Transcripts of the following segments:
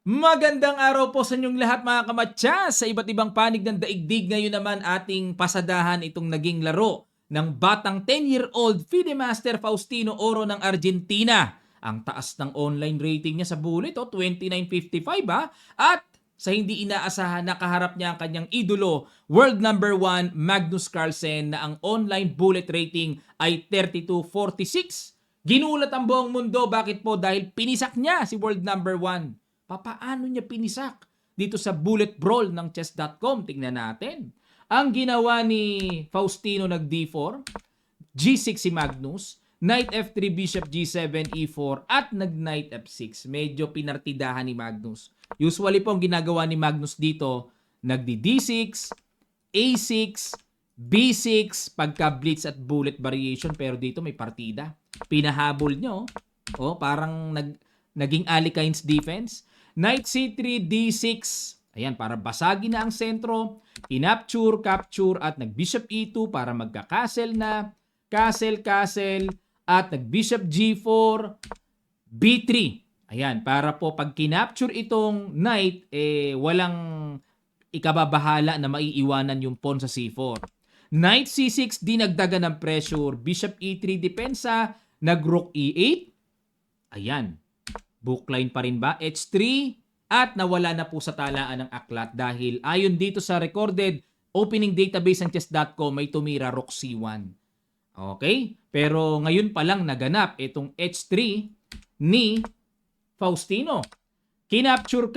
Magandang araw po sa inyong lahat mga kamatsyas sa iba't ibang panig ng daigdig. Ngayon naman ating pasadahan itong naging laro ng batang 10-year-old FIDE Master Faustino Oro ng Argentina. Ang taas ng online rating niya sa bullet, 29.55 ha. At sa hindi inaasahan, nakaharap niya ang kanyang idolo, world number 1 Magnus Carlsen na ang online bullet rating ay 32.46. Ginulat ang buong mundo, bakit po? Dahil pinisak niya si world number 1. Papaano niya pinisak? Dito sa bullet brawl ng chess.com, tingnan natin. Ang ginawa ni Faustino nag D4, G6 si Magnus, Knight F3, Bishop G7, E4, at nag Knight F6. Medyo pinartidahan ni Magnus. Usually po ang ginagawa ni Magnus dito, nagdi D6, A6, B6, pagka blitz at bullet variation, pero dito may partida. Pinahabol nyo. Parang naging Alikines defense. Knight C3, D6. Ayan, para basagin na ang sentro. Kinapture, capture, at nag-bishop E2 para magka-castle na. Castle, at nag-bishop G4, B3. Ayan, para po pag kinapture itong knight, walang ikababahala na maiiwanan yung pawn sa C4. Knight C6, dinagdagan ng pressure. Bishop E3, depensa. Nag-rook E8. Ayan. Bookline pa rin ba? H3 at nawala na po sa talaan ng aklat dahil ayon dito sa recorded opening database ng chess.com may tumira rook C1. Okay? Pero ngayon pa lang naganap itong H3 ni Faustino. Kinapture,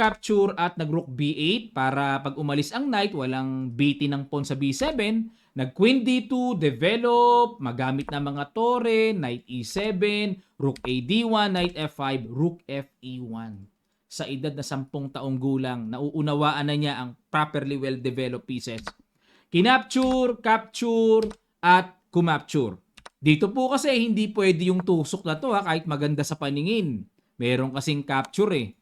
at nag-rook B8 para pag umalis ang knight walang BT ng pawn sa B7. Nag-queen D2, develop, magamit na mga tore, knight E7, rook A D1, knight F5, rook FE1. Sa edad na 10 taong gulang, nauunawaan na niya ang properly well-developed pieces. Kinapture, capture, at kumapture. Dito po kasi hindi pwede yung tusok na to kahit maganda sa paningin. Meron kasing capture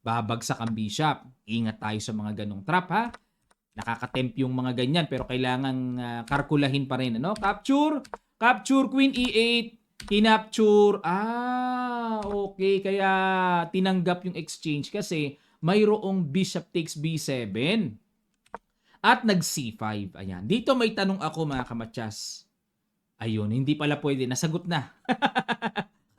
babagsak ang bishop. Ingat tayo sa mga ganong trap ha. Nakakatempt yung mga ganyan pero kailangan kalkulahin pa rin. Capture, queen E8, kinapture. Okay. Kaya tinanggap yung exchange kasi mayroong bishop takes B7 at nag C5. Ayan. Dito may tanong ako mga kamatyas. Ayun, hindi pala pwede. Nasagot na.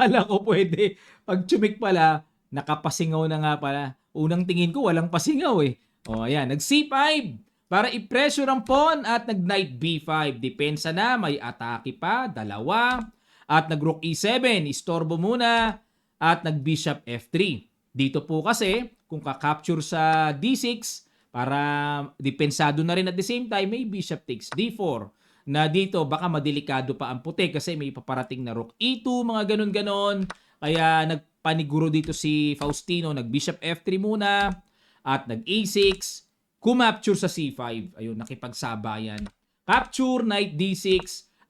Kala ko pwede. Pag chumik pala, nakapasingaw na nga pala. Unang tingin ko walang pasingaw ayan, nag C5 para i-pressure ang pawn at nag knight B5. Depensa na, may atake pa, dalawa. At nag rook E7, istorbo muna. At nag bishop F3. Dito po kasi, kung ka-capture sa D6, para depensado na rin at the same time, may bishop takes D4. Na dito, baka madelikado pa ang puti kasi may paparating na rook E2, mga ganon-ganon. Kaya nagpaniguro dito si Faustino, nag bishop F3 muna at nag A6, kumapture sa C5. Ayun, nakipagsabayan. Capture, knight D6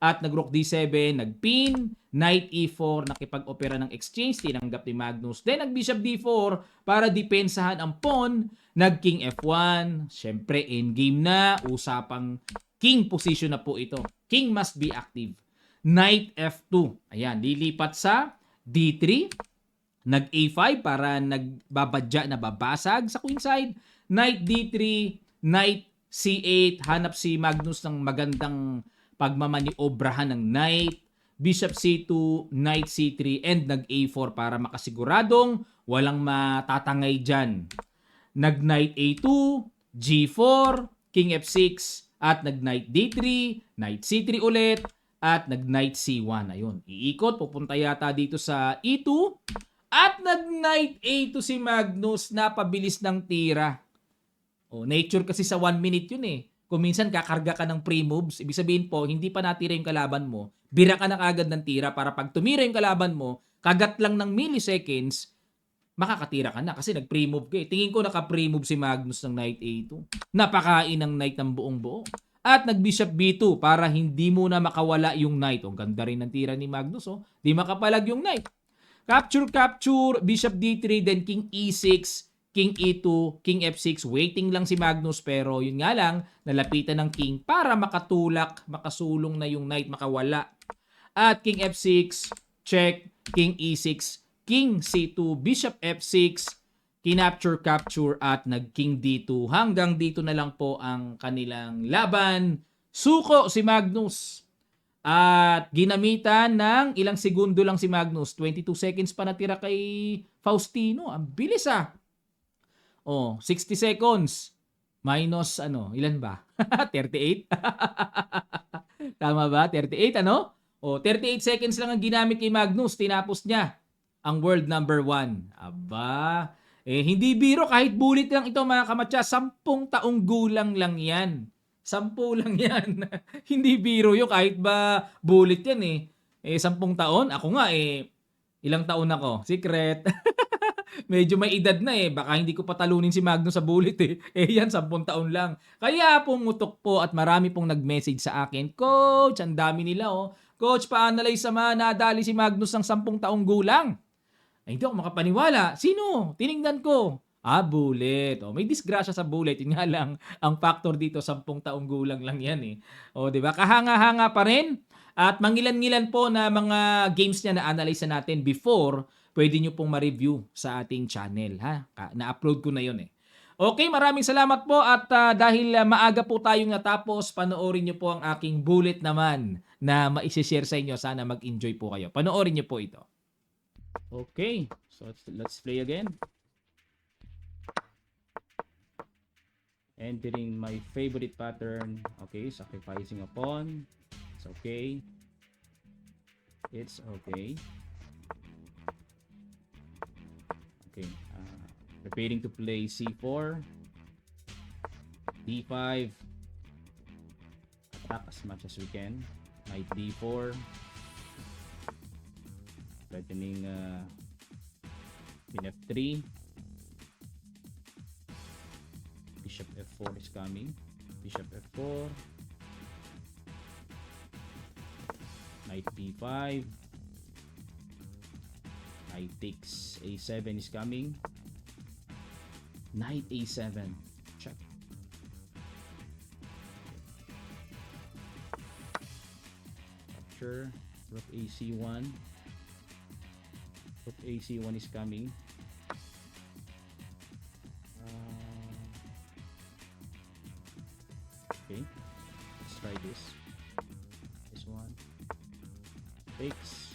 at nag rook D7, nagpin, knight E4, nakipag-opera ng exchange, tinanggap ni Magnus. Then nag bishop D4 para depensahan ang pawn, nag king F1. Syempre, endgame na, usapang king position na po ito. King must be active. Knight F2. Ayan, lilipat sa D3. Nag A5 para nagbabadya na babasag sa queen side. Knight D3, Knight C8. Hanap si Magnus ng magandang pagmamaniobrahan ng Knight. Bishop C2, Knight C3, and nag A4 para makasiguradong walang matatangay dyan. Nag Knight A2, G4, King F6, at nag Knight D3, Knight C3 ulit, at nag Knight C1. Ayun, iikot, pupunta yata dito sa E2, at nag Knight A2 si Magnus, napabilis ng tira. Nature kasi sa 1 minute yun Kung minsan kakarga ka ng pre-moves, ibig sabihin po, hindi pa natira yung kalaban mo, bira ka na kagad ng tira para pag tumira yung kalaban mo, kagat lang ng milliseconds, makakatira ka na kasi nag-pre-move ka Tingin ko naka-pre-move si Magnus ng Knight A2. Napakain ng Knight ng buong buo. At nag-Bishop B2 para hindi muna makawala yung Knight. Ganda rin ng tira ni Magnus. Di makapalag yung Knight. Capture, Bishop D3, then King E6, King E2, King F6, waiting lang si Magnus pero yun nga lang, nalapitan ng King para makatulak, makasulong na yung Knight, makawala. At King F6, check, King E6, King C2, Bishop F6, kinapture-capture at nag-king D2. Hanggang dito na lang po ang kanilang laban. Suko si Magnus. At ginamitan ng ilang segundo lang si Magnus. 22 seconds pa natira kay Faustino. Ang bilis ah. 60 seconds. Minus ilan ba? 38? Tama ba? 38 ano? 38 seconds lang ang ginamit kay Magnus. Tinapos niya ang world number 1. Aba, hindi biro kahit bullet lang ito mga kamatsa. 10 taong gulang lang yan. 10 lang yan. Hindi biro yun kahit ba bullet yan 10 taon. Ako nga ilang taon ako? Secret. Medyo may edad na baka hindi ko patalunin si Magnus sa bullet yan 10 taon lang. Kaya pumutok po at marami pong nag-message sa akin, Coach, ang dami nila Coach, pa-analyze sama nadali si Magnus ng 10 taong gulang. Ay, hindi ako makapaniwala. Sino? Tiningnan ko. Bullet. May disgrasya sa bullet. Yun nga lang, ang factor dito 10 taong gulang lang yan 'di ba? Kahanga-hanga pa rin. At mangilan-ngilan po na mga games niya na analyze natin before, pwede nyo pong ma-review sa ating channel. Na-upload ko na yun Okay, maraming salamat po at dahil maaga po tayong natapos, panoorin nyo po ang aking bullet naman na ma-share sa inyo. Sana mag-enjoy po kayo. Panoorin nyo po ito. Okay, so let's play again. Entering my favorite pattern. Okay, sacrificing a pawn. It's okay. It's okay. Okay, preparing to play C4, D5, attack as much as we can, knight D4, threatening in F3, bishop F4 is coming, bishop F4, knight B5, knight takes A7 is coming, knight A7, check, capture, rook AC1, rook AC1 is coming, okay, let's try this one, takes,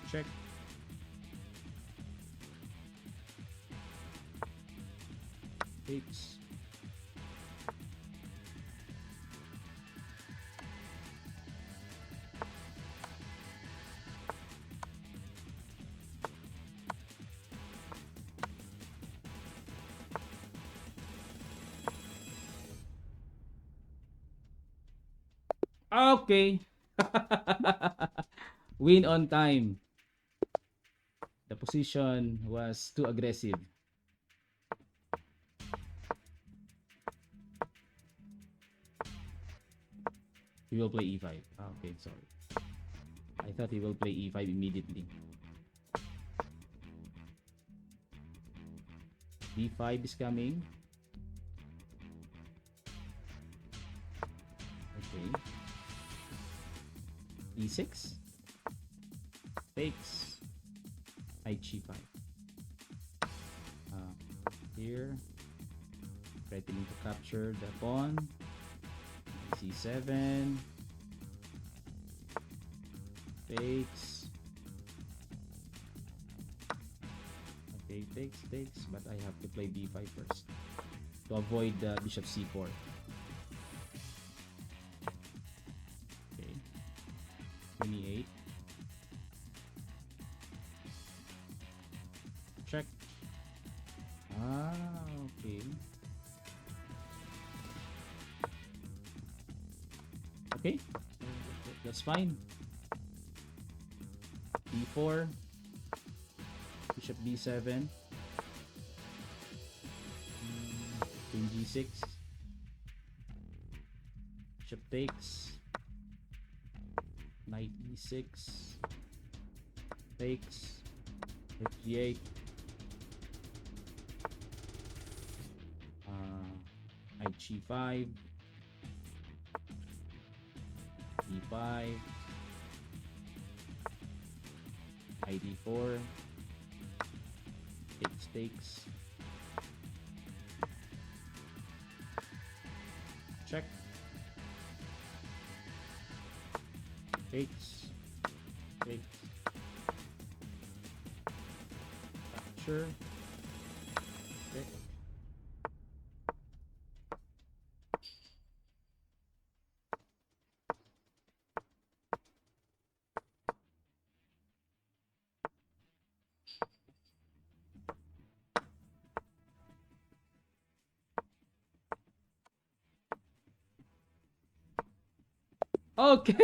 check, takes, okay. Win on time. The position was too aggressive. He will play E5. Okay, sorry. I thought he will play E5 immediately. B5 is coming. Okay. E6. Takes. Knight G5. Here. Threatening to capture the pawn. C7. Takes. Okay, takes, but I have to play B5 first to avoid the bishop C4. Okay. 28. Check. Okay. Okay, that's fine. B4, bishop B7, Queen G6. Bishop takes. Knight E6. Takes. Rook G8. Knight G5. E5. Knight E4. Takes. Check. Takes. Capture. Check. Okay.